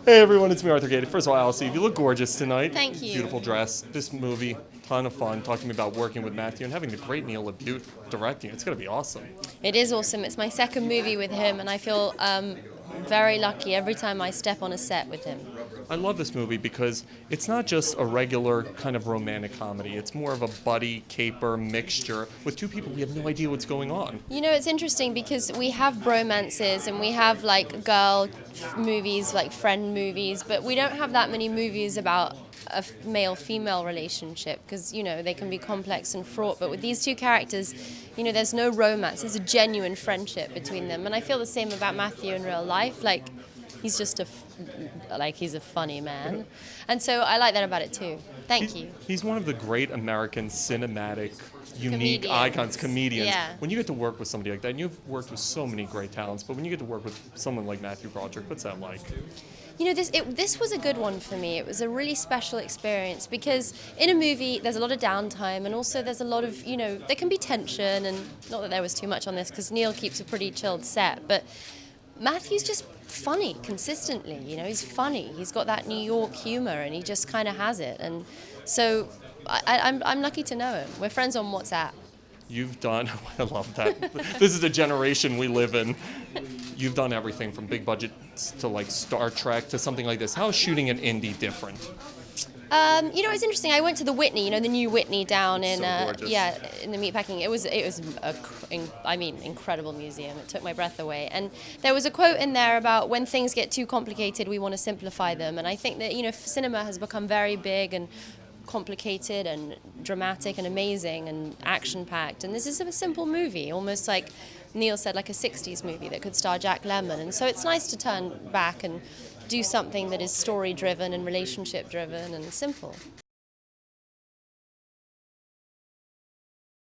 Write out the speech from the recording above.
Hey everyone, it's me, Arthur Kade. First of all, Alice, you look gorgeous tonight. Thank you. Beautiful dress. This movie, ton of fun. Talking to me about working with Matthew and having the great Neil LaBute directing. It's going to be awesome. It is awesome. It's my second movie with him, and I feel very lucky every time I step on a set with him. I love this movie because it's not just a regular kind of romantic comedy. It's more of a buddy caper mixture with two people we have no idea what's going on. You know, it's interesting because we have bromances and we have like girl movies, like friend movies, but we don't have that many movies about a male-female relationship because, you know, they can be complex and fraught. But with these two characters, you know, there's no romance. There's a genuine friendship between them. And I feel the same about Matthew in real life. Like, he's just he's a funny man. And so I like that about it too. Thank you. He's one of the great American cinematic, unique Comedians. icons, comedians. Yeah. When you get to work with somebody like that, and you've worked with so many great talents, but when you get to work with someone like Matthew Broderick, what's that like? You know, this was a good one for me. It was a really special experience because in a movie there's a lot of downtime and also there's a lot of, you know, there can be tension, and not that there was too much on this because Neil keeps a pretty chilled set, but Matthew's just funny consistently. You know, he's funny. He's got that New York humor and he just kind of has it. And so I'm lucky to know him. We're friends on WhatsApp. You've done, I love that. This is the generation we live in. You've done everything from big budgets to like Star Trek to something like this. How is shooting an indie different? You know, it's interesting. I went to the Whitney, you know, the new Whitney down in, in the meatpacking. It was incredible museum. It took my breath away. And there was a quote in there about when things get too complicated, we want to simplify them. And I think that, you know, cinema has become very big and complicated and dramatic and amazing and action-packed. And this is a simple movie, almost like Neil said, like a 60s movie that could star Jack Lemmon. And so it's nice to turn back and do something that is story-driven and relationship-driven and simple.